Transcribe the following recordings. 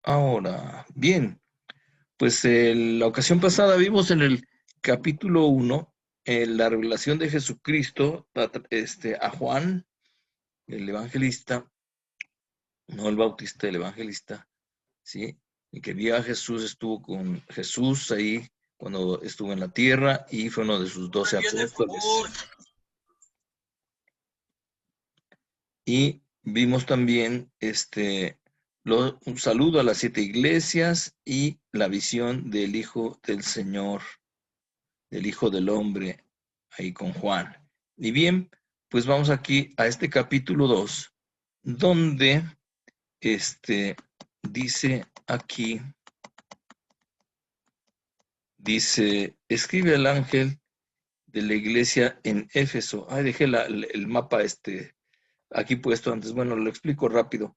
Ahora, bien, pues la ocasión pasada vimos en el capítulo 1 la revelación de Jesucristo a Juan, el evangelista, no el bautista, el evangelista, ¿sí? Y que vio a Jesús, estuvo con Jesús ahí cuando estuvo en la tierra y fue uno de sus 12 apóstoles. Y vimos también un saludo a las 7 iglesias y la visión del Hijo del Señor, del Hijo del Hombre, ahí con Juan. Y bien, pues vamos aquí a este capítulo 2, donde dice aquí, escribe al ángel de la iglesia en Éfeso. Dejé el mapa aquí puesto antes. Bueno, lo explico rápido.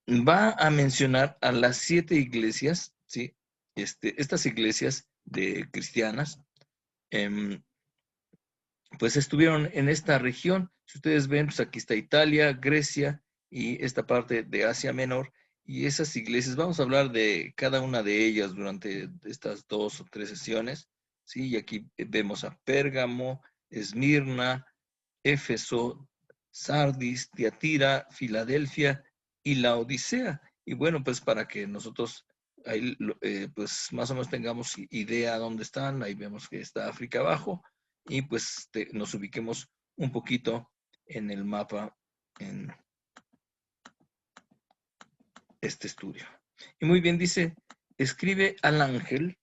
Va a mencionar a las 7 iglesias, ¿sí? Estas iglesias de cristianas, pues estuvieron en esta región. Si ustedes ven, pues aquí está Italia, Grecia y esta parte de Asia Menor. Y esas iglesias, vamos a hablar de cada una de ellas durante estas 2 o 3 sesiones, ¿sí? Y aquí vemos a Pérgamo, Esmirna, Éfeso, Sardis, Tiatira, Filadelfia y la Odisea. Y bueno, pues para que nosotros ahí, pues más o menos tengamos idea dónde están, ahí vemos que está África abajo, y pues nos ubiquemos un poquito en el mapa en este estudio. Y muy bien, dice, escribe al ángel,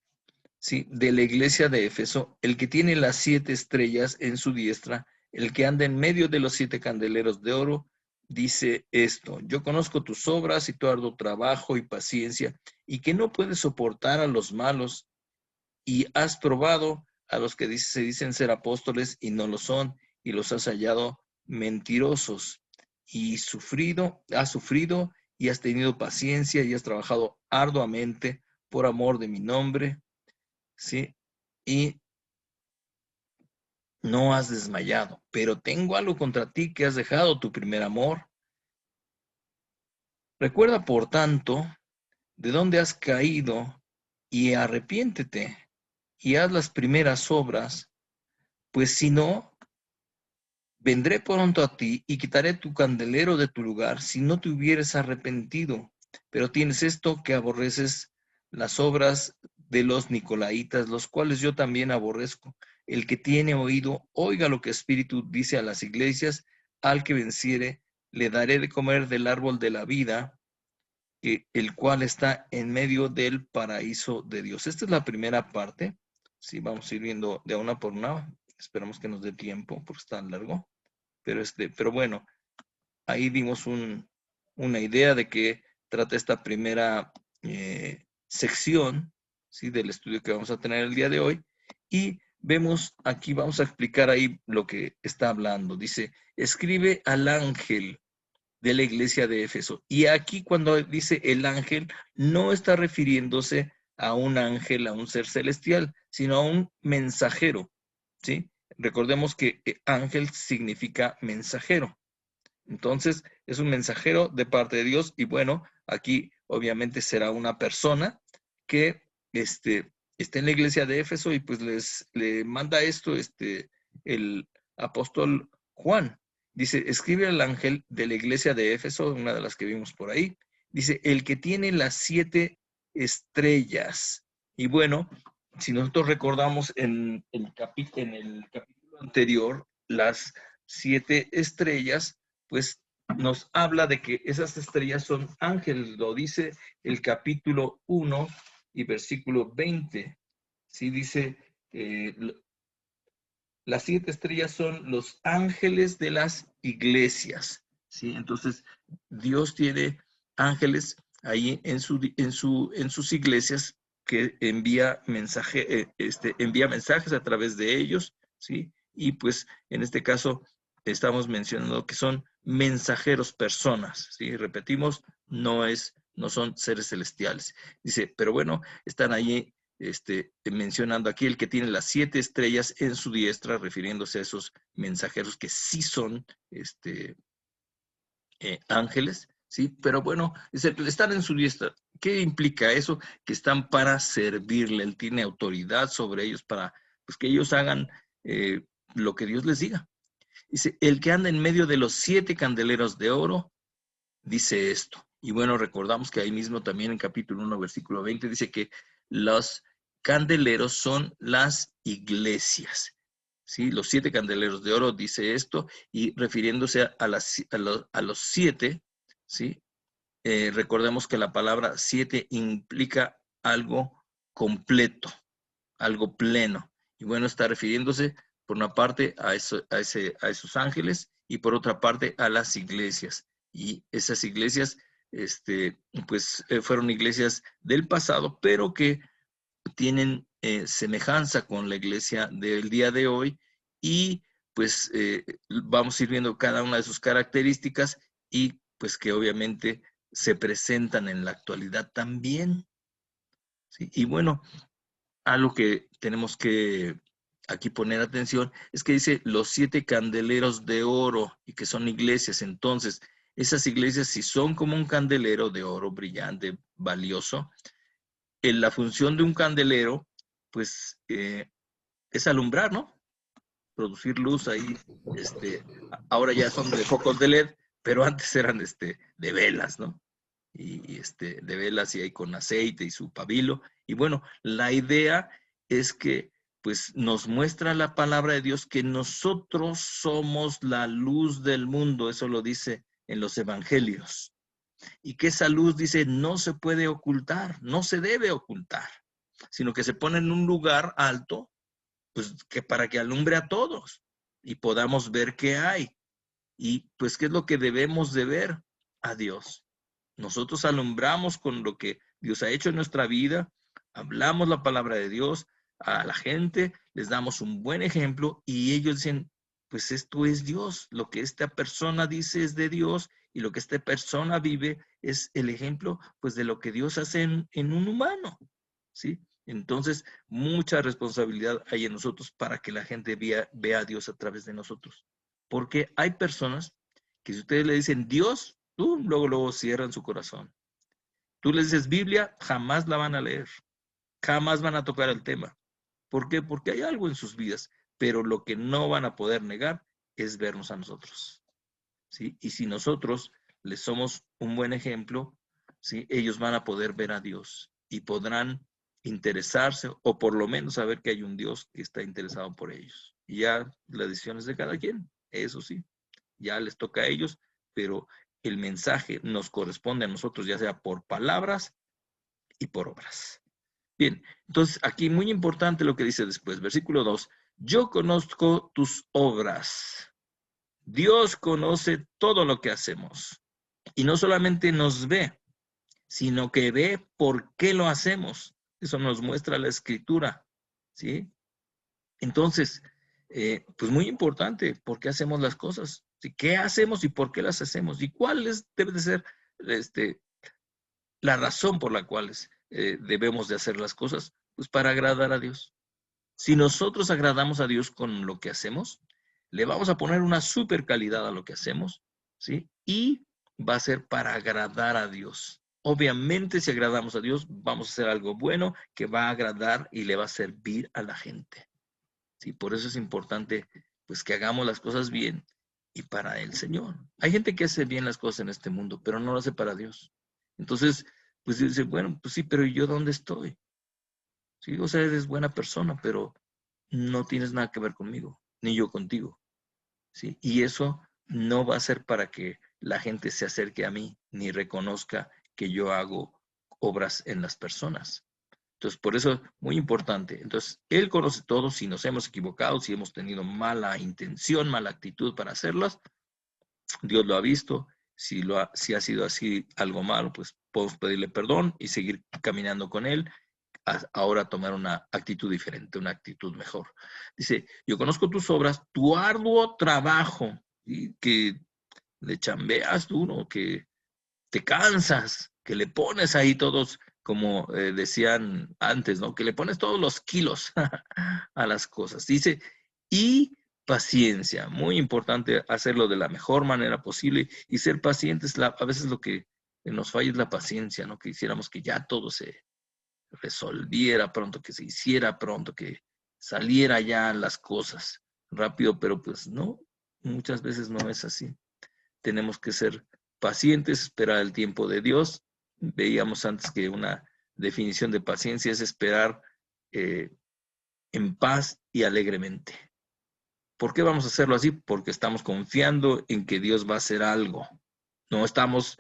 ¿sí?, de la iglesia de Éfeso, el que tiene las 7 estrellas en su diestra, el que anda en medio de los 7 candeleros de oro, dice esto: yo conozco tus obras y tu arduo trabajo y paciencia, y que no puedes soportar a los malos, y has probado a los que se dicen ser apóstoles y no lo son, y los has hallado mentirosos, y has sufrido y has tenido paciencia y has trabajado arduamente por amor de mi nombre, ¿sí? Y no has desmayado, pero tengo algo contra ti, que has dejado tu primer amor. Recuerda, por tanto, de dónde has caído, y arrepiéntete, y haz las primeras obras, pues si no, vendré pronto a ti y quitaré tu candelero de tu lugar si no te hubieres arrepentido. Pero tienes esto, que aborreces las obras de los nicolaítas, los cuales yo también aborrezco. El que tiene oído, oiga lo que Espíritu dice a las iglesias. Al que venciere, le daré de comer del árbol de la vida, el cual está en medio del paraíso de Dios. Esta es la primera parte. Sí, vamos a ir viendo de una por una. Esperamos que nos dé tiempo, porque está largo. Pero bueno, ahí dimos una idea de qué trata esta primera sección, ¿sí?, del estudio que vamos a tener el día de hoy. Y vemos aquí, vamos a explicar ahí lo que está hablando. Dice, escribe al ángel de la iglesia de Éfeso. Y aquí, cuando dice el ángel, no está refiriéndose a un ángel, a un ser celestial, sino a un mensajero, ¿sí? Recordemos que ángel significa mensajero. Entonces, es un mensajero de parte de Dios. Y bueno, aquí obviamente será una persona que está en la iglesia de Éfeso, y pues le manda esto el apóstol Juan. Dice, escribe al ángel de la iglesia de Éfeso, una de las que vimos por ahí. Dice, el que tiene las 7 estrellas. Y bueno, si nosotros recordamos en el capítulo anterior, las 7 estrellas, pues nos habla de que esas estrellas son ángeles. Lo dice el capítulo 1 y versículo 20. Sí, dice, las 7 estrellas son los ángeles de las iglesias, ¿sí? Entonces, Dios tiene ángeles ahí en sus iglesias, que envía mensajes a través de ellos, ¿sí? Y pues en este caso estamos mencionando que son mensajeros, personas, ¿sí? Repetimos, no son seres celestiales. Dice, pero bueno, están ahí mencionando aquí el que tiene las 7 estrellas en su diestra, refiriéndose a esos mensajeros que sí son ángeles, ¿sí? Pero bueno, dice, están en su diestra. ¿Qué implica eso? Que están para servirle. Él tiene autoridad sobre ellos para pues, que ellos hagan lo que Dios les diga. Dice, el que anda en medio de los 7 candeleros de oro, dice esto. Y bueno, recordamos que ahí mismo también en capítulo 1, versículo 20, dice que los candeleros son las iglesias. ¿Sí? Los 7 candeleros de oro dice esto, y refiriéndose a los 7, ¿sí? Recordemos que la palabra 7 implica algo completo, algo pleno. Y bueno, está refiriéndose por una parte a esos ángeles y por otra parte a las iglesias. Y esas iglesias, pues fueron iglesias del pasado, pero que tienen semejanza con la iglesia del día de hoy, y pues vamos a ir viendo cada una de sus características y pues que obviamente se presentan en la actualidad también. ¿Sí? Y bueno, algo que tenemos que aquí poner atención es que dice los 7 candeleros de oro, y que son iglesias. Entonces, esas iglesias, si son como un candelero de oro brillante, valioso, en la función de un candelero, pues es alumbrar, ¿no? Producir luz ahí. Ahora ya son de focos de LED, pero antes eran de velas, ¿no? De velas, y ahí con aceite y su pabilo. Y bueno, la idea es que pues nos muestra la palabra de Dios que nosotros somos la luz del mundo. Eso lo dice en los evangelios. Y que esa luz, dice, no se puede ocultar, no se debe ocultar, sino que se pone en un lugar alto, pues que para que alumbre a todos y podamos ver qué hay. Y pues qué es lo que debemos de ver: a Dios. Nosotros alumbramos con lo que Dios ha hecho en nuestra vida, hablamos la palabra de Dios a la gente, les damos un buen ejemplo y ellos dicen, pues esto es Dios, lo que esta persona dice es de Dios, y lo que esta persona vive es el ejemplo pues de lo que Dios hace en un humano, ¿sí? Entonces, mucha responsabilidad hay en nosotros para que la gente vea a Dios a través de nosotros. Porque hay personas que si ustedes le dicen Dios, luego cierran su corazón. Tú les dices Biblia, jamás la van a leer, jamás van a tocar el tema. ¿Por qué? Porque hay algo en sus vidas, pero lo que no van a poder negar es vernos a nosotros, ¿sí? Y si nosotros les somos un buen ejemplo, ¿sí? Ellos van a poder ver a Dios y podrán interesarse, o por lo menos saber que hay un Dios que está interesado por ellos. Y ya la decisión es de cada quien, eso sí, ya les toca a ellos, pero el mensaje nos corresponde a nosotros, ya sea por palabras y por obras. Bien, entonces aquí muy importante lo que dice después, versículo 2, yo conozco tus obras. Dios conoce todo lo que hacemos, y no solamente nos ve, sino que ve por qué lo hacemos. Eso nos muestra la escritura, ¿sí? Entonces, pues muy importante, ¿por qué hacemos las cosas? ¿Sí? ¿Qué hacemos y por qué las hacemos? ¿Y cuál debe de ser la razón por la cual debemos de hacer las cosas? Pues para agradar a Dios. Si nosotros agradamos a Dios con lo que hacemos, le vamos a poner una super calidad a lo que hacemos, ¿sí? Y va a ser para agradar a Dios. Obviamente, si agradamos a Dios, vamos a hacer algo bueno que va a agradar y le va a servir a la gente. ¿Sí? Por eso es importante pues que hagamos las cosas bien y para el Señor. Hay gente que hace bien las cosas en este mundo, pero no lo hace para Dios. Entonces, pues dice, bueno, pues sí, pero ¿y yo dónde estoy? Sí, o sea, eres buena persona, pero no tienes nada que ver conmigo, ni yo contigo, ¿sí? Y eso no va a ser para que la gente se acerque a mí, ni reconozca que yo hago obras en las personas. Entonces, por eso, muy importante. Entonces, Él conoce todo. Si nos hemos equivocado, si hemos tenido mala intención, mala actitud para hacerlas, Dios lo ha visto. Si ha sido así algo malo, pues podemos pedirle perdón y seguir caminando con Él. Ahora tomar una actitud diferente, una actitud mejor. Dice, yo conozco tus obras, tu arduo trabajo, y que le chambeas duro, que te cansas, que le pones ahí todos, como decían antes, ¿no? Que le pones todos los kilos a las cosas. Dice, y paciencia, muy importante hacerlo de la mejor manera posible, y ser pacientes a veces lo que que nos falla es la paciencia, ¿no? Que quisiéramos que ya todo se resolviera pronto, que se hiciera pronto, que saliera ya las cosas rápido, pero pues no, muchas veces no es así. Tenemos que ser pacientes, esperar el tiempo de Dios. Veíamos antes que una definición de paciencia es esperar en paz y alegremente. ¿Por qué vamos a hacerlo así? Porque estamos confiando en que Dios va a hacer algo. No estamos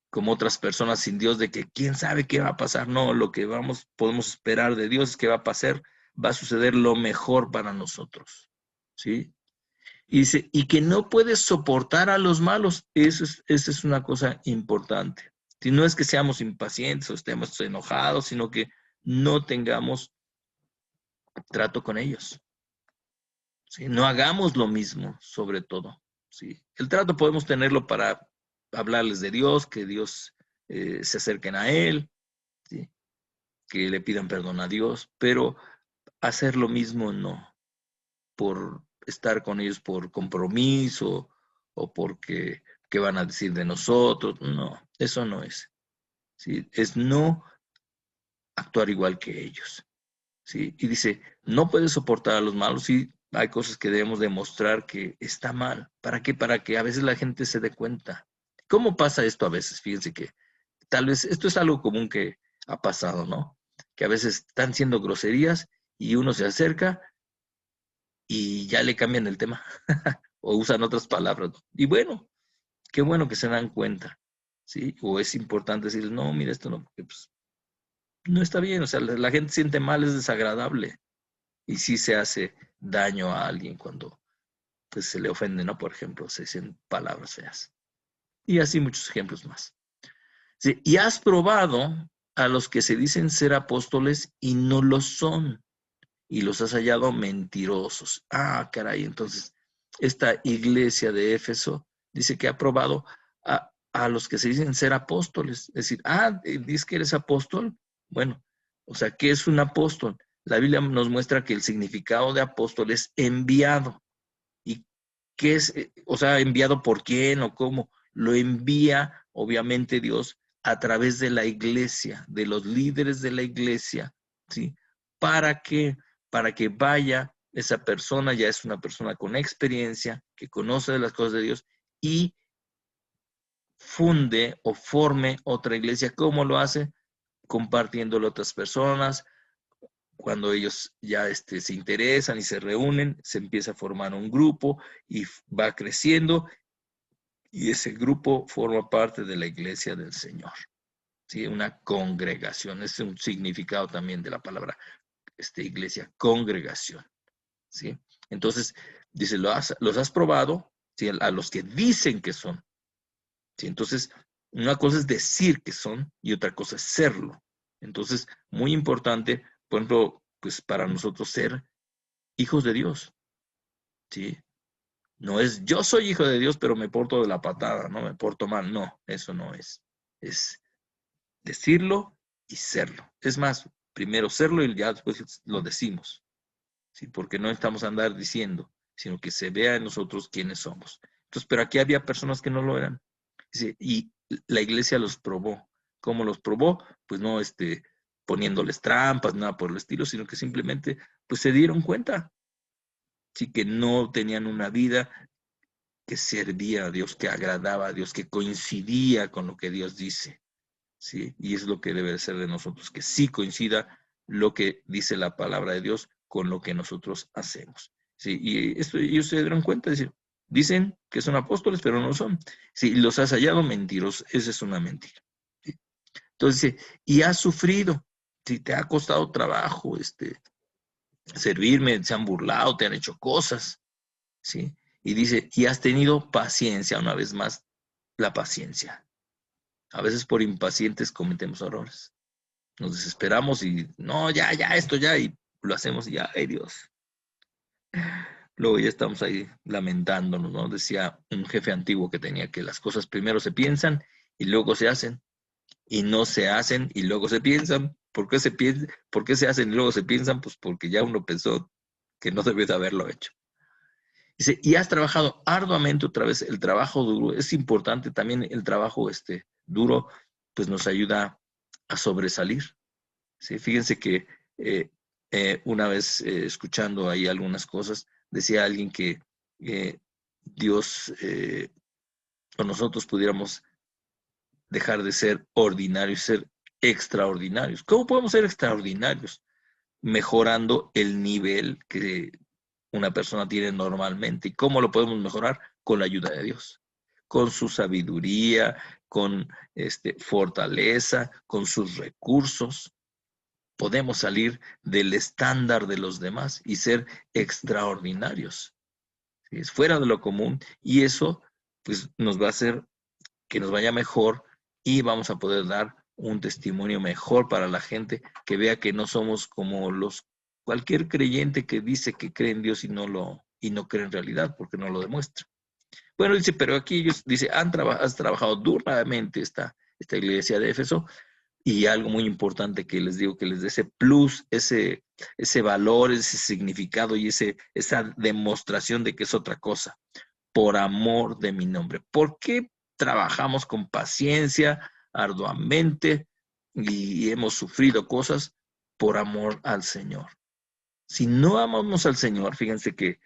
como otras personas sin Dios de que quién sabe qué va a pasar. No, lo que podemos esperar de Dios es que va a pasar, va a suceder lo mejor para nosotros. ¿Sí? Y dice, y que no puedes soportar a los malos. Esa es una cosa importante. Si no es que seamos impacientes o estemos enojados, sino que no tengamos trato con ellos. ¿Sí? No hagamos lo mismo, sobre todo. ¿Sí? El trato podemos tenerlo para hablarles de Dios, que Dios se acerquen a Él, ¿sí? Que le pidan perdón a Dios, pero hacer lo mismo no, por estar con ellos por compromiso o porque qué van a decir de nosotros. No, eso no es. ¿Sí? Es no actuar igual que ellos. ¿Sí? Y dice, no puedes soportar a los malos. Sí, hay cosas que debemos demostrar que está mal. ¿Para qué? Para que a veces la gente se dé cuenta. ¿Cómo pasa esto a veces? Fíjense que tal vez esto es algo común que ha pasado, ¿no? Que a veces están siendo groserías y uno se acerca y ya le cambian el tema o usan otras palabras. Y bueno, qué bueno que se dan cuenta, ¿sí? O es importante decir, no, mira, esto no, porque pues, no está bien, o sea, la gente siente mal, es desagradable y sí se hace daño a alguien cuando pues, se le ofende, ¿no? Por ejemplo, se dicen palabras feas. Y así muchos ejemplos más. Sí, y has probado a los que se dicen ser apóstoles y no lo son, y los has hallado mentirosos. Ah, caray, entonces esta iglesia de Éfeso dice que ha probado a los que se dicen ser apóstoles. Es decir, dices que eres apóstol. Bueno, o sea, ¿qué es un apóstol? La Biblia nos muestra que el significado de apóstol es enviado. ¿Y qué es? O sea, ¿enviado por quién o cómo? Lo envía, obviamente, Dios a través de la iglesia, de los líderes de la iglesia, ¿sí? ¿Para qué? Para que vaya esa persona, ya es una persona con experiencia, que conoce de las cosas de Dios y funde o forme otra iglesia. ¿Cómo lo hace? Compartiéndolo a otras personas. Cuando ellos ya se interesan y se reúnen, se empieza a formar un grupo y va creciendo y ese grupo forma parte de la iglesia del Señor. ¿Sí? Una congregación, es un significado también de la palabra iglesia, congregación. ¿Sí? Entonces, dice, los has probado, ¿sí? A los que dicen que son. ¿Sí? Entonces, una cosa es decir que son y otra cosa es serlo. Entonces, muy importante, por ejemplo, pues para nosotros ser hijos de Dios. ¿Sí? No es yo soy hijo de Dios, pero me porto de la patada, no me porto mal. No, eso no es. Es decirlo y serlo. Es más, primero serlo y ya después lo decimos. ¿Sí? Porque no estamos a andar diciendo, sino que se vea en nosotros quiénes somos. Entonces, pero aquí había personas que no lo eran. Dice, y la iglesia los probó. ¿Cómo los probó? Pues no poniéndoles trampas, nada por el estilo, sino que simplemente pues se dieron cuenta. Sí, que no tenían una vida que servía a Dios, que agradaba a Dios, que coincidía con lo que Dios dice. ¿Sí? Y es lo que debe ser de nosotros, que sí coincida lo que dice la palabra de Dios con lo que nosotros hacemos. ¿Sí? Y esto ellos se dieron cuenta, es decir, dicen que son apóstoles, pero no son. Sí, los has hallado mentirosos, esa es una mentira. ¿Sí? Entonces dice, y has sufrido, si te ha costado trabajo servirme, se han burlado, te han hecho cosas, ¿sí? Y dice, y has tenido paciencia, una vez más, la paciencia. A veces por impacientes cometemos errores. Nos desesperamos y, no, ya, esto ya, y lo hacemos y ya, ay Dios. Luego ya estamos ahí lamentándonos, ¿no? Decía un jefe antiguo que tenía que las cosas primero se piensan y luego se hacen, y no se hacen y luego se piensan. ¿Por qué se hacen y luego se piensan? Pues porque ya uno pensó que no debió de haberlo hecho. Dice, y has trabajado arduamente otra vez. El trabajo duro es importante también. El trabajo duro pues nos ayuda a sobresalir. ¿Sí? Fíjense que una vez escuchando ahí algunas cosas, decía alguien que Dios o nosotros pudiéramos dejar de ser ordinarios, ser extraordinarios. ¿Cómo podemos ser extraordinarios? Mejorando el nivel que una persona tiene normalmente. ¿Y cómo lo podemos mejorar? Con la ayuda de Dios, con su sabiduría, con fortaleza, con sus recursos. Podemos salir del estándar de los demás y ser extraordinarios. ¿Sí? Es fuera de lo común y eso pues nos va a hacer que nos vaya mejor y vamos a poder dar un testimonio mejor para la gente que vea que no somos como cualquier creyente que dice que cree en Dios y no cree en realidad porque no lo demuestra. Bueno, dice, pero aquí ellos, dice, has trabajado duramente esta iglesia de Éfeso, y algo muy importante que les digo, que les dé ese plus, ese valor, ese significado y esa demostración de que es otra cosa, por amor de mi nombre. ¿Por qué trabajamos con paciencia, arduamente, y hemos sufrido cosas? Por amor al Señor. Si no amamos al Señor, fíjense que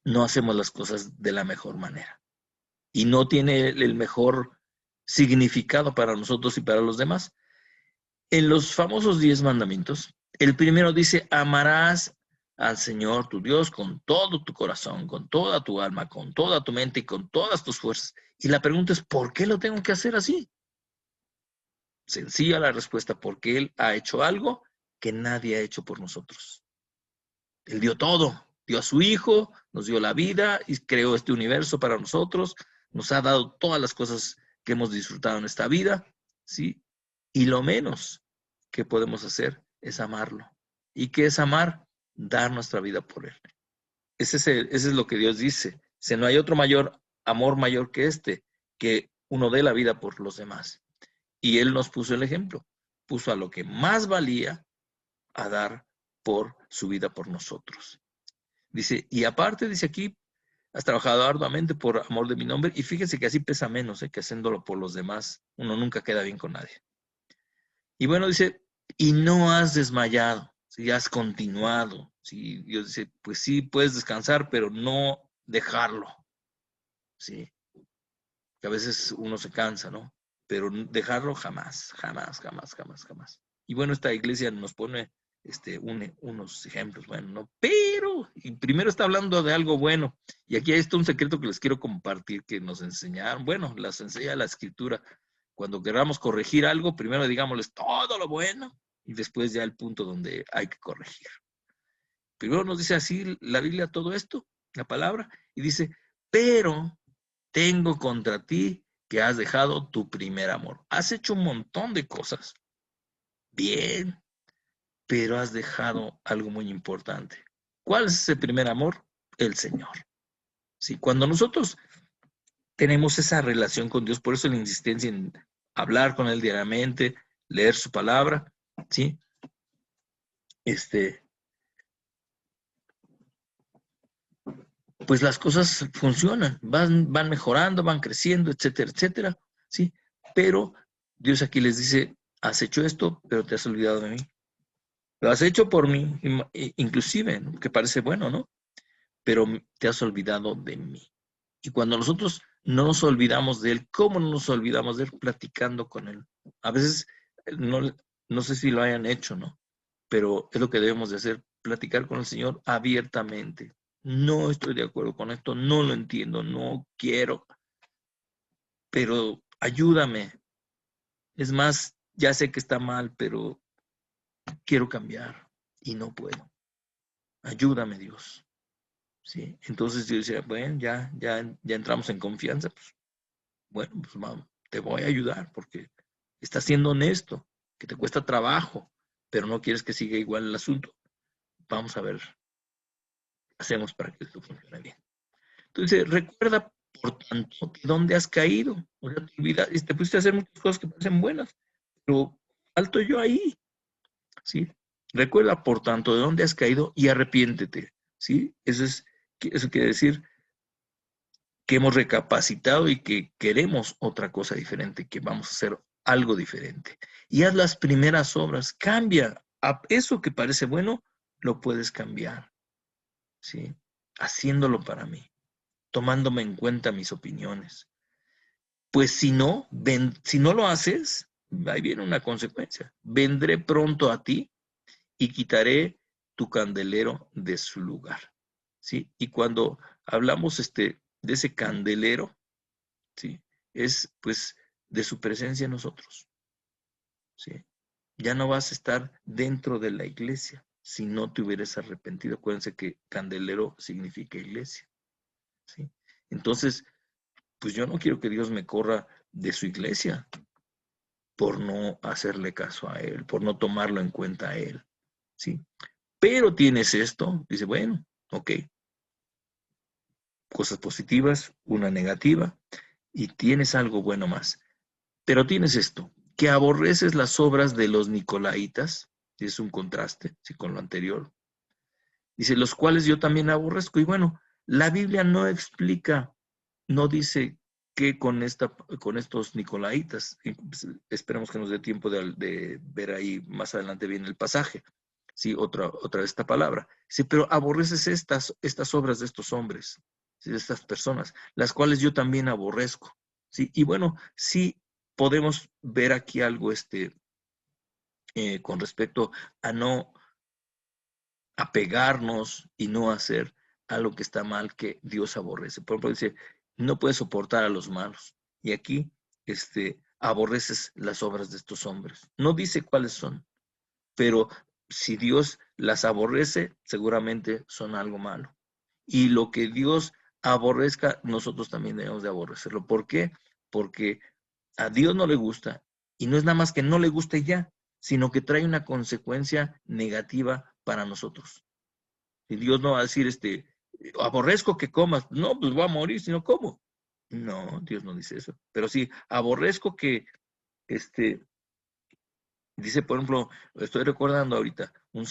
no hacemos las cosas de la mejor manera. Y no tiene el mejor significado para nosotros y para los demás. En los famosos 10 mandamientos, el primero dice, amarás al Señor tu Dios con todo tu corazón, con toda tu alma, con toda tu mente y con todas tus fuerzas. Y la pregunta es, ¿por qué lo tengo que hacer así? Sencilla la respuesta, porque Él ha hecho algo que nadie ha hecho por nosotros. Él dio todo, dio a su Hijo, nos dio la vida y creó este universo para nosotros, nos ha dado todas las cosas que hemos disfrutado en esta vida, ¿sí? Y lo menos que podemos hacer es amarlo. ¿Y qué es amar? Dar nuestra vida por Él. Ese es lo que Dios dice. Si no hay otro amor mayor que uno dé la vida por los demás. Y Él nos puso el ejemplo. Puso a lo que más valía a dar por su vida por nosotros. Dice, y aparte, dice aquí, has trabajado arduamente por amor de mi nombre, y fíjense que así pesa menos, que haciéndolo por los demás, uno nunca queda bien con nadie. Y bueno, dice, y no has desmayado, si has continuado. ¿Sí? Dios dice, pues sí, puedes descansar, pero no dejarlo. ¿Sí? Que a veces uno se cansa, ¿no? Pero dejarlo jamás, jamás, jamás, jamás, jamás. Y bueno, esta iglesia nos pone unos ejemplos, bueno, ¿no? Pero, y primero está hablando de algo bueno, y aquí está un secreto que les quiero compartir, que nos enseñaron, bueno, las enseña la escritura. Cuando queramos corregir algo, primero digámosles todo lo bueno, y después ya el punto donde hay que corregir. Primero nos dice así la Biblia todo esto, la palabra, y dice, pero tengo contra ti que has dejado tu primer amor. Has hecho un montón de cosas, bien, pero has dejado algo muy importante. ¿Cuál es ese primer amor? El Señor. ¿Sí? Cuando nosotros tenemos esa relación con Dios, por eso la insistencia en hablar con Él diariamente, leer su palabra, ¿sí? Pues las cosas funcionan, van mejorando, van creciendo, etcétera, etcétera, ¿sí? Pero Dios aquí les dice, has hecho esto, pero te has olvidado de mí. Lo has hecho por mí, inclusive, ¿no? Que parece bueno, ¿no? Pero te has olvidado de mí. Y cuando nosotros no nos olvidamos de Él, ¿cómo no nos olvidamos de Él? Platicando con Él. A veces, no sé si lo hayan hecho, ¿no? Pero es lo que debemos de hacer, platicar con el Señor abiertamente. No estoy de acuerdo con esto, no lo entiendo, no quiero, pero ayúdame. Es más, ya sé que está mal, pero quiero cambiar y no puedo. Ayúdame, Dios. ¿Sí? Entonces yo decía, bueno, ya entramos en confianza, pues, bueno, pues vamos, te voy a ayudar porque estás siendo honesto, que te cuesta trabajo, pero no quieres que siga igual el asunto. Vamos a ver, hacemos para que esto funcione bien. Entonces, recuerda, por tanto, que dónde has caído. O sea, te olvidas, y te pusiste a hacer muchas cosas que parecen buenas, pero falto yo ahí, ¿sí? Recuerda, por tanto, de dónde has caído y arrepiéntete. ¿sí? Eso quiere decir que hemos recapacitado y que queremos otra cosa diferente, que vamos a hacer algo diferente. Y haz las primeras obras, cambia. A eso que parece bueno, lo puedes cambiar, ¿sí? Haciéndolo para mí, tomándome en cuenta mis opiniones. Pues si no lo haces, ahí viene una consecuencia. Vendré pronto a ti y quitaré tu candelero de su lugar, ¿sí? Y cuando hablamos de ese candelero, ¿sí? Es pues de su presencia en nosotros, ¿sí? Ya no vas a estar dentro de la iglesia si no te hubieras arrepentido. Acuérdense que candelero significa iglesia, ¿sí? Entonces, pues yo no quiero que Dios me corra de su iglesia por no hacerle caso a Él, por no tomarlo en cuenta a Él, ¿sí? Pero tienes esto, dice, bueno, ok, cosas positivas, una negativa, y tienes algo bueno más. Pero tienes esto, que aborreces las obras de los nicolaitas, es un contraste, ¿sí? Con lo anterior. Dice, los cuales yo también aborrezco. Y bueno, la Biblia no explica, no dice qué con estos nicolaitas. Pues, esperemos que nos dé tiempo de ver ahí más adelante bien el pasaje. Sí, otra vez esta palabra. Sí, pero aborreces estas obras de estos hombres, ¿sí? De estas personas, las cuales yo también aborrezco. Sí, y bueno, sí podemos ver aquí algo con respecto a no apegarnos y no hacer algo que está mal, que Dios aborrece. Por ejemplo, dice, no puedes soportar a los malos. Y aquí aborreces las obras de estos hombres. No dice cuáles son, pero si Dios las aborrece, seguramente son algo malo. Y lo que Dios aborrezca, nosotros también debemos de aborrecerlo. ¿Por qué? Porque a Dios no le gusta, y no es nada más que no le guste ya, sino que trae una consecuencia negativa para nosotros. Y Dios no va a decir, aborrezco que comas. No, pues voy a morir, sino ¿cómo? No, Dios no dice eso. Pero sí, aborrezco que, dice, por ejemplo, estoy recordando ahorita un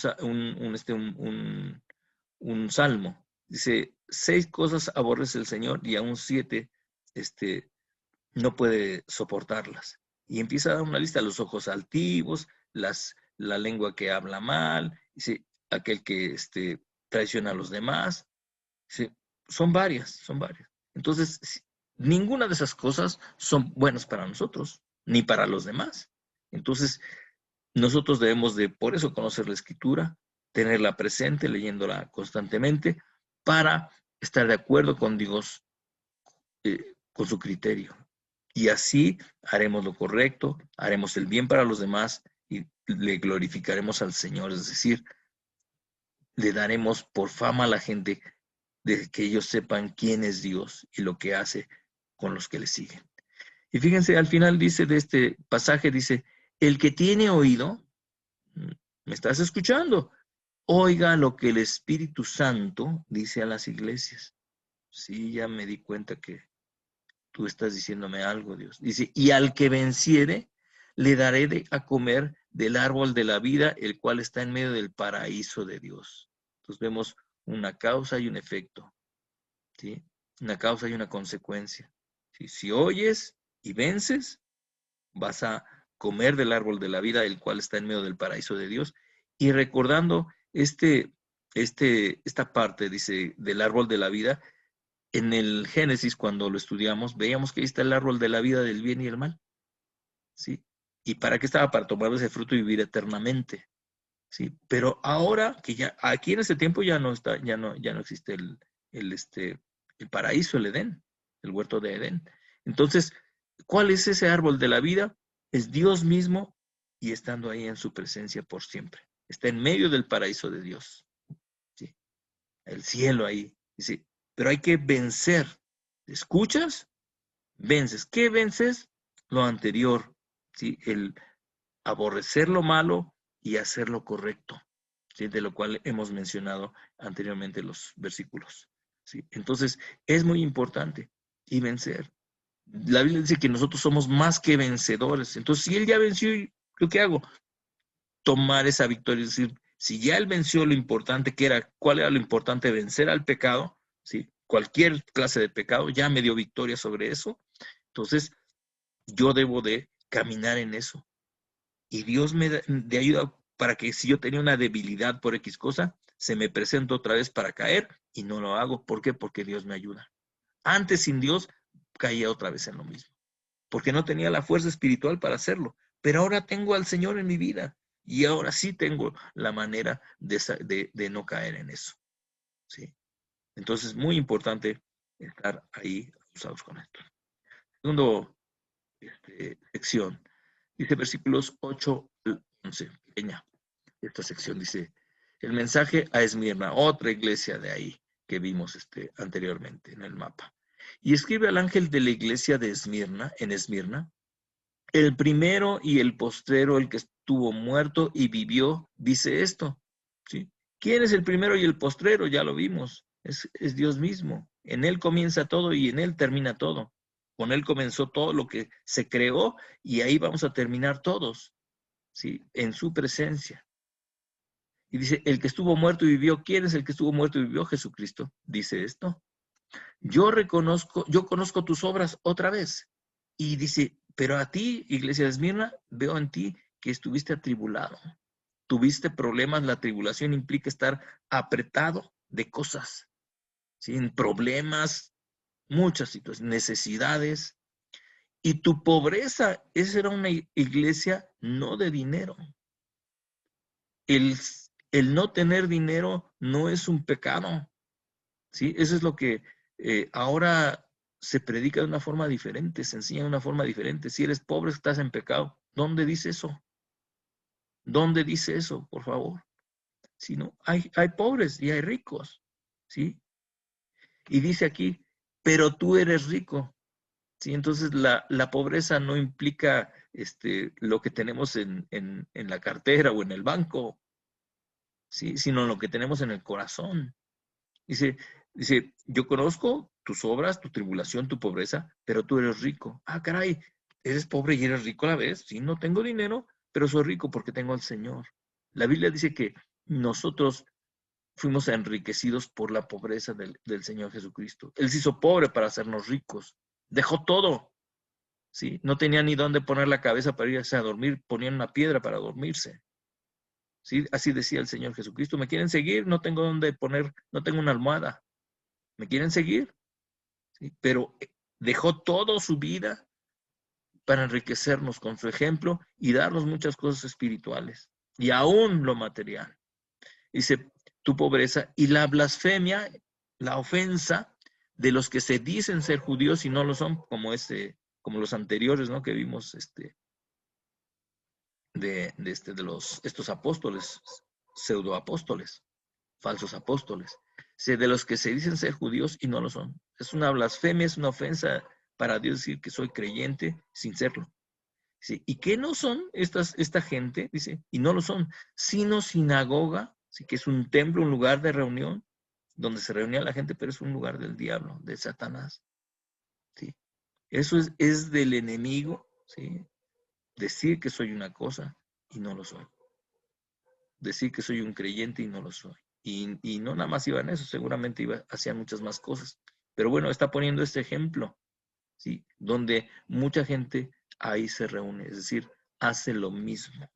salmo. Dice, 6 cosas aborrece el Señor y aún 7, no puede soportarlas. Y empieza a dar una lista: los ojos altivos, la lengua que habla mal, dice, aquel que traiciona a los demás. Dice, son varias, son varias. Entonces, ninguna de esas cosas son buenas para nosotros, ni para los demás. Entonces, nosotros debemos de, por eso, conocer la Escritura, tenerla presente, leyéndola constantemente, para estar de acuerdo con Dios, con su criterio. Y así haremos lo correcto, haremos el bien para los demás y le glorificaremos al Señor. Es decir, le daremos por fama a la gente de que ellos sepan quién es Dios y lo que hace con los que le siguen. Y fíjense, al final dice de este pasaje, dice, el que tiene oído, ¿me estás escuchando? Oiga lo que el Espíritu Santo dice a las iglesias. Sí, ya me di cuenta que tú estás diciéndome algo, Dios. Dice, y al que venciere, le daré a comer del árbol de la vida, el cual está en medio del paraíso de Dios. Entonces vemos una causa y un efecto, ¿sí? Una causa y una consecuencia. ¿Sí? Si oyes y vences, vas a comer del árbol de la vida, el cual está en medio del paraíso de Dios. Y recordando esta parte, dice, del árbol de la vida, en el Génesis, cuando lo estudiamos, veíamos que ahí está el árbol de la vida del bien y el mal, ¿sí? ¿Y para qué estaba? Para tomar ese fruto y vivir eternamente, ¿sí? Pero ahora que ya, aquí en este tiempo ya no está, ya no existe el paraíso, el Edén, el huerto de Edén. Entonces, ¿cuál es ese árbol de la vida? Es Dios mismo y estando ahí en su presencia por siempre. Está en medio del paraíso de Dios, ¿sí? El cielo ahí, dice, pero hay que vencer. ¿Escuchas? Vences. ¿Qué vences? Lo anterior, ¿sí? El aborrecer lo malo y hacer lo correcto, ¿sí? De lo cual hemos mencionado anteriormente los versículos, ¿sí? Entonces, es muy importante y vencer. La Biblia dice que nosotros somos más que vencedores. Entonces, si Él ya venció, ¿yo qué hago? Tomar esa victoria, es decir, Si ya él venció lo importante que era, ¿cuál era lo importante? Vencer al pecado, ¿sí? Cualquier clase de pecado, ya me dio victoria sobre eso. Entonces, yo debo de caminar en eso. Y Dios me de ayuda para que si yo tenía una debilidad por X cosa, se me presenta otra vez para caer y no lo hago. ¿Por qué? Porque Dios me ayuda. Antes sin Dios caía otra vez en lo mismo, porque no tenía la fuerza espiritual para hacerlo. Pero ahora tengo al Señor en mi vida y ahora sí tengo la manera de no caer en eso. ¿Sí? Entonces, muy importante estar ahí usados con esto. Segundo sección, dice versículos 8 al 11, pequeña esta sección, dice, el mensaje a Esmirna, otra iglesia de ahí que vimos anteriormente en el mapa. Y escribe al ángel de la iglesia de Esmirna, en Esmirna, el primero y el postrero, el que estuvo muerto y vivió, dice esto. ¿Sí? ¿Quién es el primero y el postrero? Ya lo vimos. Es Dios mismo. En Él comienza todo y en Él termina todo. Con Él comenzó todo lo que se creó y ahí vamos a terminar todos. ¿Sí? En su presencia. Y dice, el que estuvo muerto y vivió, ¿quién es el que estuvo muerto y vivió? Jesucristo. Dice esto. Yo conozco tus obras otra vez. Y dice, pero a ti, iglesia de Esmirna, veo en ti que estuviste atribulado. Tuviste problemas, la tribulación implica estar apretado de cosas, sin problemas, muchas situaciones, necesidades. Y tu pobreza, esa era una iglesia no de dinero. El, el no tener dinero no es un pecado. ¿Sí? Eso es lo que ahora se predica de una forma diferente, se enseña de una forma diferente. Si eres pobre, estás en pecado. ¿Dónde dice eso? ¿Dónde dice eso, por favor? Si no, hay pobres y hay ricos, ¿sí? Y dice aquí, pero tú eres rico, ¿sí? Entonces la pobreza no implica lo que tenemos en la cartera o en el banco, ¿sí? Sino lo que tenemos en el corazón. Dice, yo conozco tus obras, tu tribulación, tu pobreza, pero tú eres rico. Ah, caray, eres pobre y eres rico a la vez. Sí, no tengo dinero, pero soy rico porque tengo al Señor. La Biblia dice que nosotros fuimos enriquecidos por la pobreza del Señor Jesucristo. Él se hizo pobre para hacernos ricos. Dejó todo. ¿Sí? No tenía ni dónde poner la cabeza para irse a dormir, ponían una piedra para dormirse. ¿Sí? Así decía el Señor Jesucristo. ¿Me quieren seguir? No tengo dónde poner, no tengo una almohada. ¿Me quieren seguir? ¿Sí? Pero dejó toda su vida para enriquecernos con su ejemplo y darnos muchas cosas espirituales y aún lo material. Dice, tu pobreza y la blasfemia, la ofensa de los que se dicen ser judíos y no lo son, como los anteriores, ¿no? Que vimos estos apóstoles, pseudoapóstoles, falsos apóstoles, de los que se dicen ser judíos y no lo son. Es una blasfemia, es una ofensa para Dios decir que soy creyente sin serlo. ¿Sí? ¿Y qué no son esta gente? Dice, y no lo son, sino sinagoga, ¿sí? Que es un templo, un lugar de reunión, donde se reunía la gente, pero es un lugar del diablo, de Satanás. ¿Sí? Eso es del enemigo, ¿sí? Decir que soy una cosa y no lo soy. Decir que soy un creyente y no lo soy. Y no nada más iba en eso, seguramente hacían muchas más cosas. Pero bueno, está poniendo este ejemplo, ¿sí? Donde mucha gente ahí se reúne, es decir, hace lo mismo.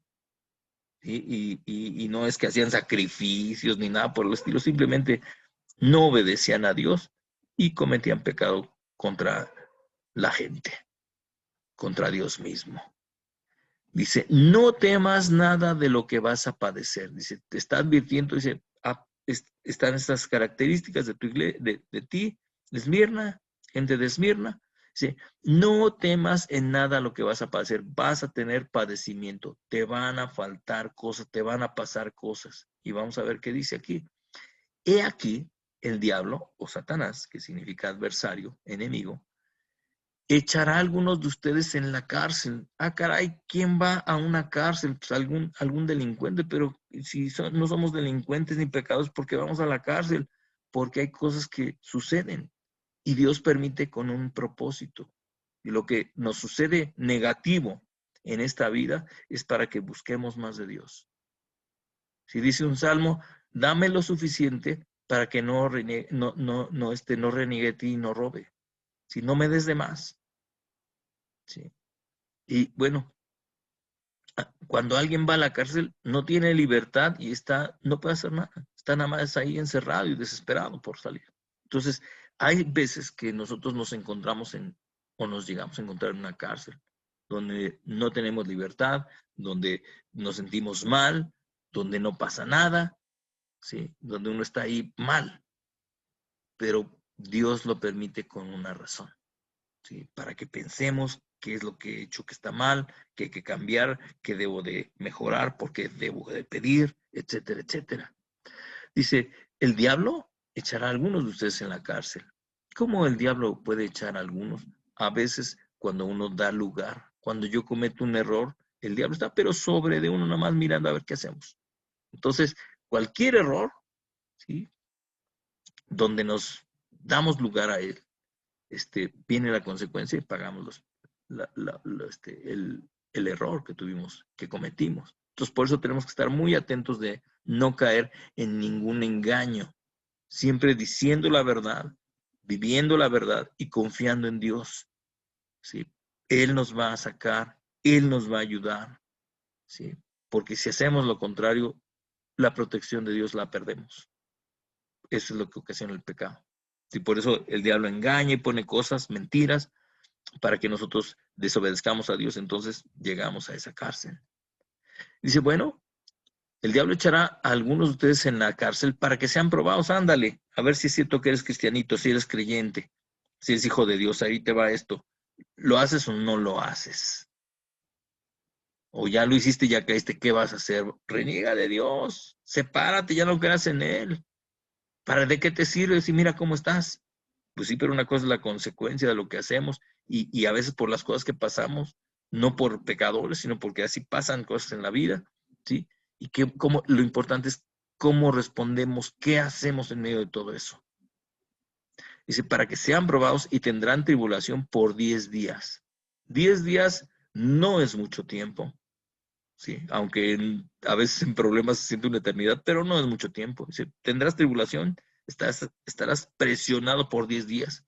¿Sí? Y no es que hacían sacrificios ni nada por el estilo, simplemente no obedecían a Dios y cometían pecado contra la gente, contra Dios mismo. Dice, no temas nada de lo que vas a padecer. Dice, te está advirtiendo, dice, están estas características de tu iglesia, de ti, Esmirna, gente de Esmirna. Dice, no temas en nada lo que vas a padecer, vas a tener padecimiento, te van a faltar cosas, te van a pasar cosas. Y vamos a ver qué dice aquí. He aquí el diablo o Satanás, que significa adversario, enemigo, echará a algunos de ustedes en la cárcel. Ah, caray, ¿quién va a una cárcel? Pues algún delincuente, pero si no somos delincuentes ni pecados, ¿por qué vamos a la cárcel? Porque hay cosas que suceden y Dios permite con un propósito. Y lo que nos sucede negativo en esta vida es para que busquemos más de Dios. Si dice un salmo, dame lo suficiente para que no reniegue de ti y no robe. Si no me des de más. ¿Sí? Y bueno, cuando alguien va a la cárcel, no tiene libertad y no puede hacer nada. Está nada más ahí encerrado y desesperado por salir. Entonces, hay veces que nosotros nos encontramos o nos llegamos a encontrar en una cárcel, donde no tenemos libertad, donde nos sentimos mal, donde no pasa nada, ¿sí? Donde uno está ahí mal. Pero Dios lo permite con una razón, ¿sí? Para que pensemos qué es lo que he hecho que está mal, que hay que cambiar, que debo de mejorar, porque debo de pedir, etcétera, etcétera. Dice, el diablo echará a algunos de ustedes en la cárcel. ¿Cómo el diablo puede echar a algunos? A veces cuando uno da lugar, cuando yo cometo un error, el diablo está pero sobre de uno nada más mirando a ver qué hacemos. Entonces, cualquier error, ¿sí? Donde nos damos lugar a él, viene la consecuencia y pagamos el error que tuvimos, que cometimos. Entonces, por eso tenemos que estar muy atentos de no caer en ningún engaño, siempre diciendo la verdad, viviendo la verdad y confiando en Dios, ¿sí? Él nos va a sacar, Él nos va a ayudar, ¿sí? Porque si hacemos lo contrario, la protección de Dios la perdemos. Eso es lo que ocasiona el pecado. Y por eso el diablo engaña y pone cosas, mentiras, para que nosotros desobedezcamos a Dios, entonces llegamos a esa cárcel. Dice, bueno, el diablo echará a algunos de ustedes en la cárcel para que sean probados. Ándale, a ver si es cierto que eres cristianito, si eres creyente, si eres hijo de Dios, ahí te va esto. ¿Lo haces o no lo haces? O ya lo hiciste, ya caíste, ¿qué vas a hacer? Reniega de Dios, sepárate, ya no creas en Él. ¿Para de qué te sirve si mira cómo estás? Pues sí, pero una cosa es la consecuencia de lo que hacemos y a veces por las cosas que pasamos, no por pecadores, sino porque así pasan cosas en la vida, ¿sí? Y lo importante es cómo respondemos, qué hacemos en medio de todo eso. Dice, para que sean probados y tendrán tribulación por 10 días. 10 días no es mucho tiempo, ¿sí? Aunque a veces en problemas se siente una eternidad, pero no es mucho tiempo. Dice, tendrás tribulación, estarás presionado por 10 días.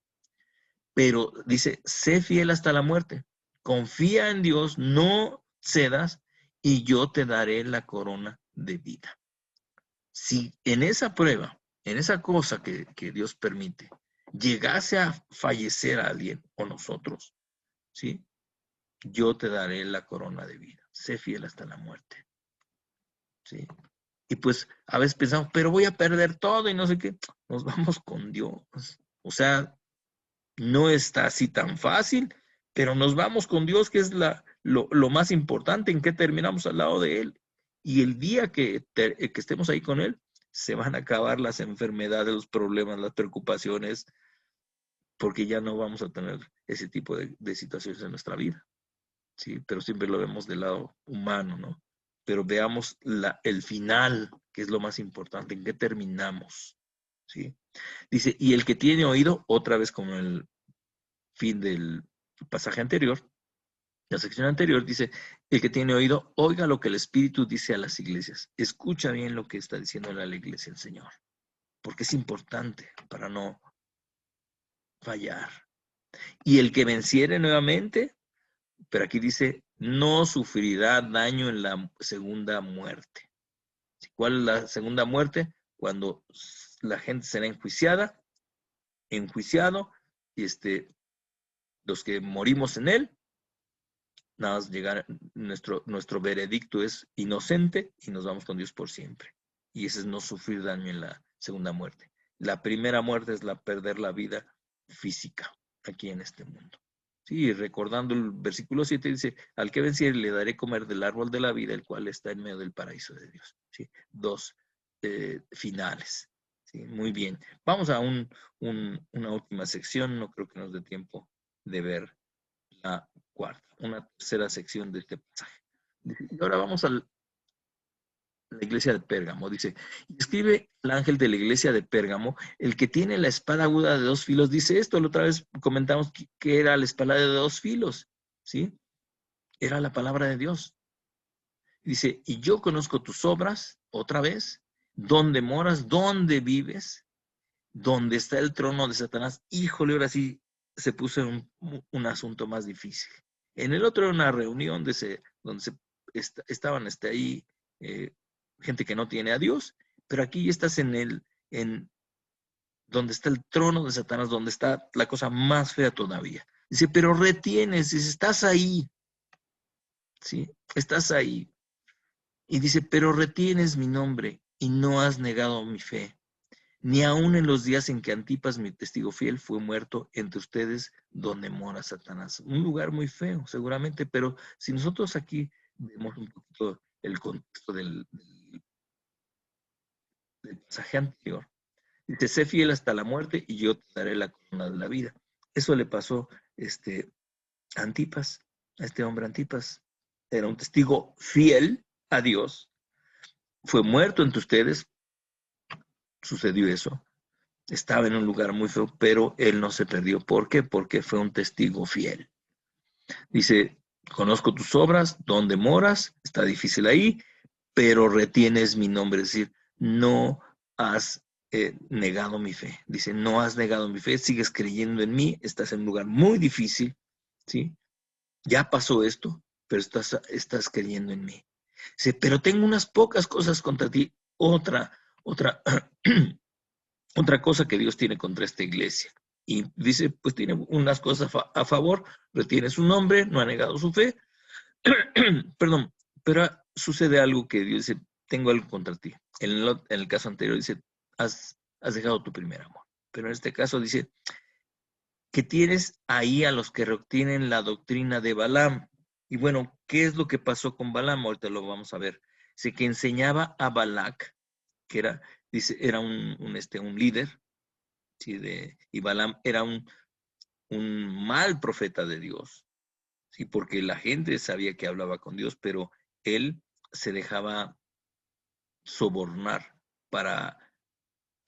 Pero dice, sé fiel hasta la muerte. Confía en Dios, no cedas, y yo te daré la corona de vida. Si en esa prueba, en esa cosa que Dios permite, llegase a fallecer a alguien o nosotros, ¿sí? Yo te daré la corona de vida. Sé fiel hasta la muerte, ¿sí? Y pues a veces pensamos, pero voy a perder todo y no sé qué. Nos vamos con Dios. O sea, no está así tan fácil, pero nos vamos con Dios, que es lo más importante, en que terminamos al lado de Él. Y el día que estemos ahí con Él, se van a acabar las enfermedades, los problemas, las preocupaciones, porque ya no vamos a tener ese tipo de situaciones en nuestra vida. ¿Sí? Pero siempre lo vemos del lado humano, ¿no? Pero veamos el final, que es lo más importante, en qué terminamos. ¿Sí? Dice, y el que tiene oído, otra vez como el fin del pasaje anterior, la sección anterior dice, el que tiene oído, oiga lo que el Espíritu dice a las iglesias. Escucha bien lo que está diciendo a la iglesia el Señor, porque es importante para no fallar. Y el que venciere nuevamente, pero aquí dice, no sufrirá daño en la segunda muerte. ¿Cuál es la segunda muerte? Cuando la gente será enjuiciado, y los que morimos en él, nada más llegar, nuestro veredicto es inocente y nos vamos con Dios por siempre. Y ese es no sufrir daño en la segunda muerte. La primera muerte es perder la vida física aquí en este mundo. Sí, recordando el versículo 7 dice, al que venciere le daré comer del árbol de la vida, el cual está en medio del paraíso de Dios. ¿Sí? Dos finales. ¿Sí? Muy bien. Vamos a una última sección, no creo que nos dé tiempo de ver la cuarta, una tercera sección de este pasaje. Y ahora vamos a la iglesia de Pérgamo. Dice, y escribe el ángel de la iglesia de Pérgamo, el que tiene la espada aguda de 2 filos, dice esto. La otra vez comentamos que era la espada de 2 filos, ¿sí? Era la palabra de Dios. Dice, y yo conozco tus obras, otra vez, dónde moras, dónde vives, dónde está el trono de Satanás. Híjole, ahora sí se puso un asunto más difícil. En el otro era una reunión donde estaban ahí gente que no tiene a Dios, pero aquí ya estás en donde está el trono de Satanás, donde está la cosa más fea todavía. Dice, pero retienes, dice, estás ahí, ¿sí? Estás ahí. Y dice, pero retienes mi nombre y no has negado mi fe, ni aun en los días en que Antipas, mi testigo fiel, fue muerto entre ustedes donde mora Satanás. Un lugar muy feo, seguramente, pero si nosotros aquí vemos un poquito el contexto del pasaje anterior, dice, sé fiel hasta la muerte y yo te daré la corona de la vida. Eso le pasó a Antipas, a este hombre Antipas. Era un testigo fiel a Dios, fue muerto entre ustedes, sucedió eso. Estaba en un lugar muy feo, pero él no se perdió. ¿Por qué? Porque fue un testigo fiel. Dice, conozco tus obras, dónde moras, está difícil ahí, pero retienes mi nombre. Es decir, no has negado mi fe. Dice, no has negado mi fe, sigues creyendo en mí, estás en un lugar muy difícil, ¿sí? Ya pasó esto, pero estás creyendo en mí. Dice, pero tengo unas pocas cosas contra ti. Otra otra cosa que Dios tiene contra esta iglesia. Y dice, pues tiene unas cosas a favor, retiene su nombre, no ha negado su fe. Perdón, pero sucede algo que Dios dice, tengo algo contra ti. En el caso anterior dice, has dejado tu primer amor. Pero en este caso dice, que tienes ahí a los que retienen la doctrina de Balaam. Y bueno, ¿qué es lo que pasó con Balaam? Ahorita lo vamos a ver. Dice que enseñaba a Balac, que era un líder, ¿sí? Y Balaam era un mal profeta de Dios, ¿sí? Porque la gente sabía que hablaba con Dios, pero él se dejaba sobornar para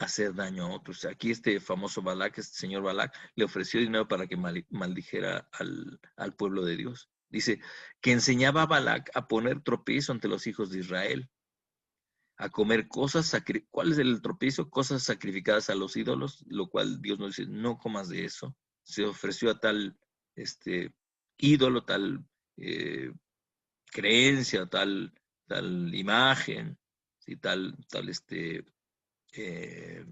hacer daño a otros. Aquí este famoso Balac, este señor Balac, le ofreció dinero para que maldijera al pueblo de Dios. Dice que enseñaba a Balac a poner tropiezo ante los hijos de Israel, a comer cosas, ¿cuál es el tropiezo? Cosas sacrificadas a los ídolos, lo cual Dios nos dice, no comas de eso. Se ofreció a tal ídolo, tal eh, creencia, tal imagen, ¿sí? tal eh,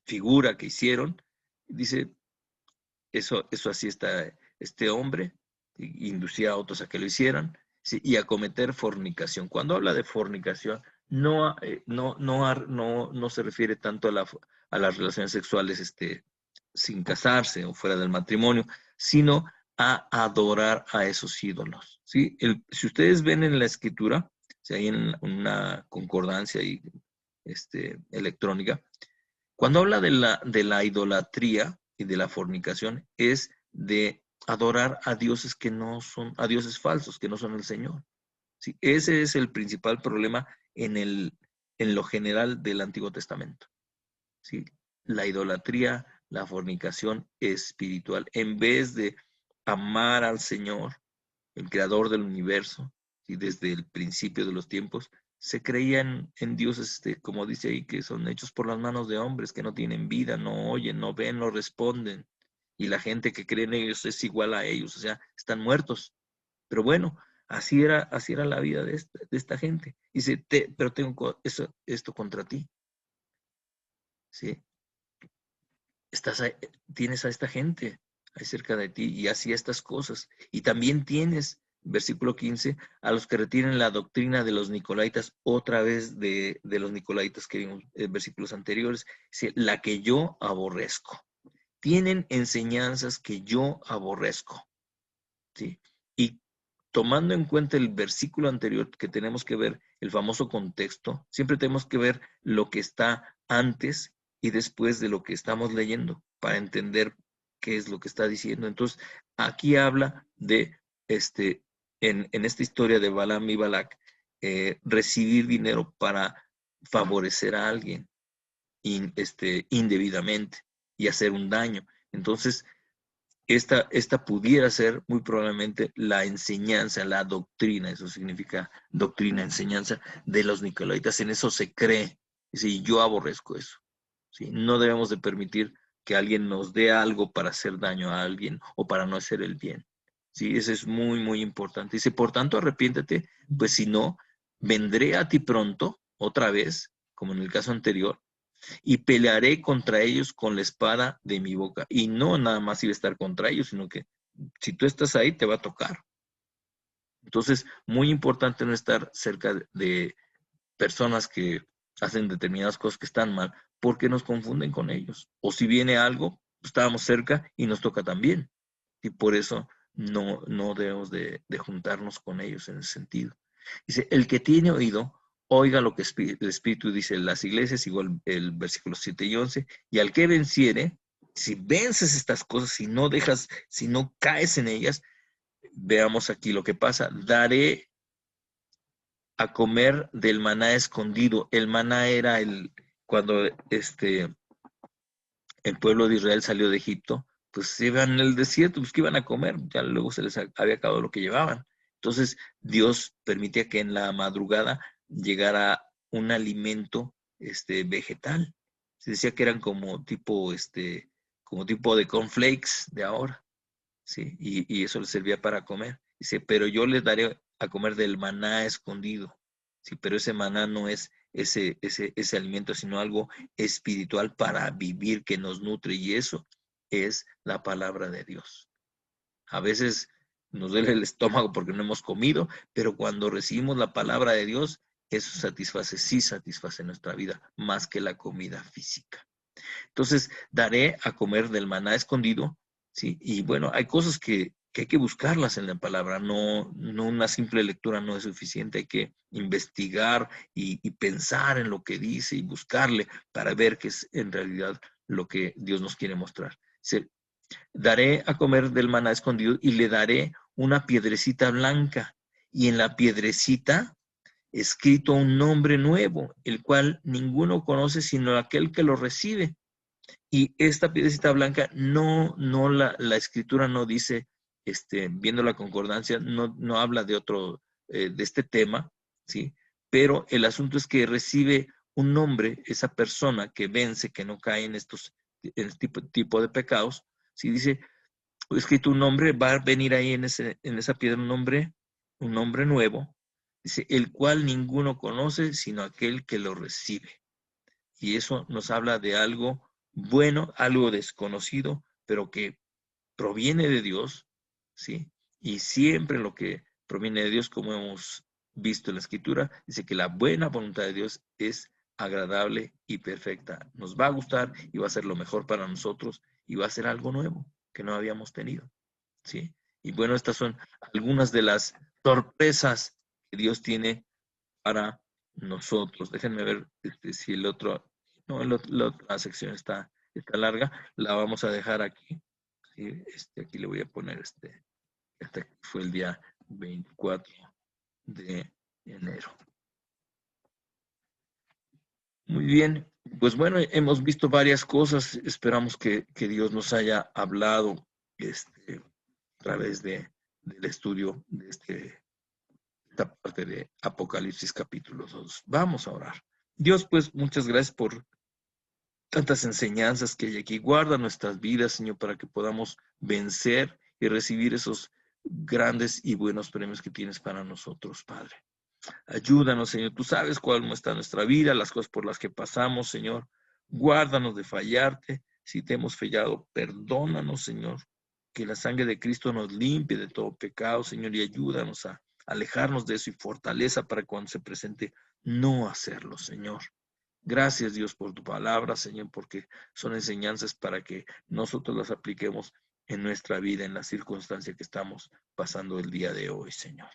figura que hicieron. Dice, eso así está este hombre, inducía a otros a que lo hicieran, ¿sí? Y a cometer fornicación. Cuando habla de fornicación, no se refiere tanto a las relaciones sexuales sin casarse o fuera del matrimonio, sino a adorar a esos ídolos, ¿sí? Si ustedes ven en la escritura, si hay en una concordancia electrónica, cuando habla de la idolatría y de la fornicación, es de adorar a dioses que no son, a dioses falsos, que no son el Señor. ¿Sí? Ese es el principal problema en lo general del Antiguo Testamento. ¿Sí? La idolatría, la fornicación espiritual. En vez de amar al Señor, el creador del universo, ¿sí? Desde el principio de los tiempos, se creían en dioses, como dice ahí, que son hechos por las manos de hombres, que no tienen vida, no oyen, no ven, no responden. Y la gente que cree en ellos es igual a ellos, o sea, están muertos. Pero bueno, así era la vida de esta gente. Dice, pero tengo esto contra ti. ¿Sí? Tienes a esta gente ahí cerca de ti y hacía estas cosas. Y también tienes, versículo 15, a los que retienen la doctrina de los nicolaitas, otra vez de los nicolaitas que vimos en versículos anteriores, dice, la que yo aborrezco. Tienen enseñanzas que yo aborrezco. ¿Sí? Y tomando en cuenta el versículo anterior, que tenemos que ver el famoso contexto, siempre tenemos que ver lo que está antes y después de lo que estamos leyendo para entender qué es lo que está diciendo. Entonces, aquí habla de, en esta historia de Balaam y Balac, recibir dinero para favorecer a alguien indebidamente y hacer un daño. Entonces, esta pudiera ser muy probablemente la enseñanza, la doctrina, eso significa doctrina, enseñanza de los nicolaitas. En eso se cree. Y yo aborrezco eso. ¿Sí? No debemos de permitir que alguien nos dé algo para hacer daño a alguien o para no hacer el bien. ¿Sí? Eso es muy, muy importante. Dice, por tanto, arrepiéntete, pues si no, vendré a ti pronto, otra vez, como en el caso anterior, y pelearé contra ellos con la espada de mi boca. Y no nada más iba a estar contra ellos, sino que si tú estás ahí, te va a tocar. Entonces, muy importante no estar cerca de personas que hacen determinadas cosas que están mal, porque nos confunden con ellos. O si viene algo, estábamos cerca y nos toca también. Y por eso no debemos de juntarnos con ellos en ese sentido. Dice, el que tiene oído, oiga lo que el Espíritu dice en las iglesias, igual el versículo 7 y 11, y al que venciere, si vences estas cosas, si no dejas, si no caes en ellas, veamos aquí lo que pasa, daré a comer del maná escondido. El maná era cuando el pueblo de Israel salió de Egipto, pues iban en el desierto, pues que iban a comer, ya luego se les había acabado lo que llevaban. Entonces Dios permitía que en la madrugada llegara un alimento vegetal. Se decía que eran como tipo de cornflakes de ahora, ¿sí? Y eso les servía para comer. Dice, pero yo les daré a comer del maná escondido. Sí, pero ese maná no es ese alimento, sino algo espiritual para vivir que nos nutre, y eso es la palabra de Dios. A veces nos duele el estómago porque no hemos comido, pero cuando recibimos la palabra de Dios, eso satisface, sí satisface nuestra vida más que la comida física. Entonces, daré a comer del maná escondido, ¿sí? Y bueno, hay cosas que hay que buscarlas en la palabra, no una simple lectura no es suficiente, hay que investigar y pensar en lo que dice y buscarle para ver qué es en realidad lo que Dios nos quiere mostrar. Dice, daré a comer del maná escondido y le daré una piedrecita blanca, y en la piedrecita escrito un nombre nuevo, el cual ninguno conoce sino aquel que lo recibe. Y esta piedrecita blanca, la escritura no dice, viendo la concordancia, no habla de otro, de este tema, ¿sí? Pero el asunto es que recibe un nombre, esa persona que vence, que no cae en en este tipo de pecados, si dice, escrito un nombre, va a venir ahí en esa piedra un nombre nuevo, dice, el cual ninguno conoce, sino aquel que lo recibe. Y eso nos habla de algo bueno, algo desconocido, pero que proviene de Dios, ¿sí? Y siempre lo que proviene de Dios, como hemos visto en la Escritura, dice que la buena voluntad de Dios es agradable y perfecta. Nos va a gustar y va a ser lo mejor para nosotros y va a ser algo nuevo que no habíamos tenido, ¿sí? Y bueno, estas son algunas de las sorpresas que Dios tiene para nosotros. Déjenme ver si el otro, no, la otra sección está larga, la vamos a dejar aquí. ¿Sí? Aquí le voy a poner este fue el día 24 de enero. Muy bien, pues bueno, hemos visto varias cosas, esperamos que Dios nos haya hablado a través del estudio de esta parte de Apocalipsis capítulo 2. Vamos a orar. Dios, pues muchas gracias por tantas enseñanzas que hay aquí. Guarda nuestras vidas, Señor, para que podamos vencer y recibir esos grandes y buenos premios que tienes para nosotros, Padre. Ayúdanos, Señor. Tú sabes cuál está nuestra vida, las cosas por las que pasamos, Señor. Guárdanos de fallarte. Si te hemos fallado, perdónanos, Señor. Que la sangre de Cristo nos limpie de todo pecado, Señor, y ayúdanos a alejarnos de eso y fortaleza para cuando se presente no hacerlo, Señor. Gracias, Dios, por tu palabra, Señor, porque son enseñanzas para que nosotros las apliquemos en nuestra vida, en la circunstancia que estamos pasando el día de hoy, Señor.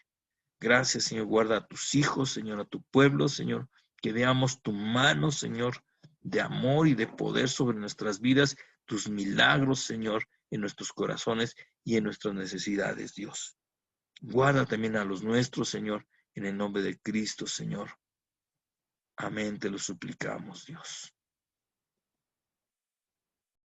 Gracias, Señor. Guarda a tus hijos, Señor, a tu pueblo, Señor. Que veamos tu mano, Señor, de amor y de poder sobre nuestras vidas, tus milagros, Señor, en nuestros corazones y en nuestras necesidades, Dios. Guarda también a los nuestros, Señor, en el nombre de Cristo, Señor. Amén, te lo suplicamos, Dios.